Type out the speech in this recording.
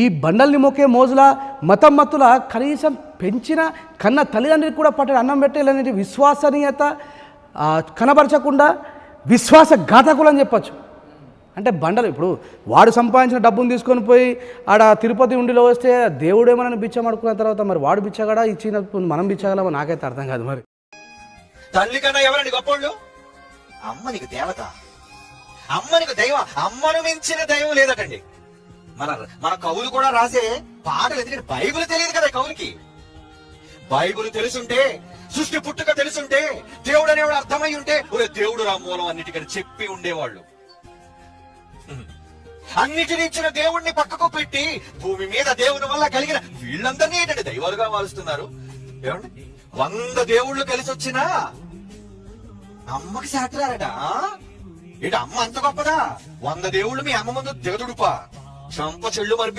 ఈ బండల్ని మొక్కే మోజుల మతం మత్తుల కనీసం పెంచిన కన్న తల్లిదండ్రులకు కూడా పట్టిన అన్నం పెట్టేలనేది విశ్వసనీయత కనబరచకుండా విశ్వాసఘాతకులు అని చెప్పచ్చు. అంటే బండలు ఇప్పుడు వాడు సంపాదించిన డబ్బును తీసుకొని పోయి ఆడ తిరుపతి ఉండిలో వస్తే దేవుడు ఏమన్నా బిచ్చం అడుకున్న తర్వాత మరి వాడు బిచ్చగాడా ఇచ్చిన మనం బిచ్చగలమో నాకైతే అర్థం కాదు. మరి తల్లి కన్నా ఎవరండి గొప్పోళ్ళు? అమ్మ నీకు దేవత, అమ్మ నీకు దైవం, అమ్మను మించిన దైవం లేదటండి. మన కవులు కూడా రాసే పాటలు ఎందుకంటే బైబిల్ తెలియదు కదా కవులకి. బైబిల్ తెలుసుంటే, సృష్టి పుట్టుక తెలుసుంటే, దేవుడు అనేవాడు అర్థమై ఉంటే ఒరే దేవుడు రా మూలం అన్నిటికని చెప్పి ఉండేవాళ్ళు. అన్నిటిని ఇచ్చిన దేవుణ్ణి పక్కకు పెట్టి భూమి మీద దేవుని వల్ల కలిగిన వీళ్ళందరినీ ఏంటంటే దైవాలుగా మారుస్తున్నారు. ఏమండి 100 దేవుళ్ళు కలిసి వచ్చినా అమ్మకి సాటరారట. ఏంటి అమ్మ అంత గొప్పదా? 100 దేవుళ్ళు మీ అమ్మ ముందు దిగదుడుపా, చంప చెళ్ళు మరిపి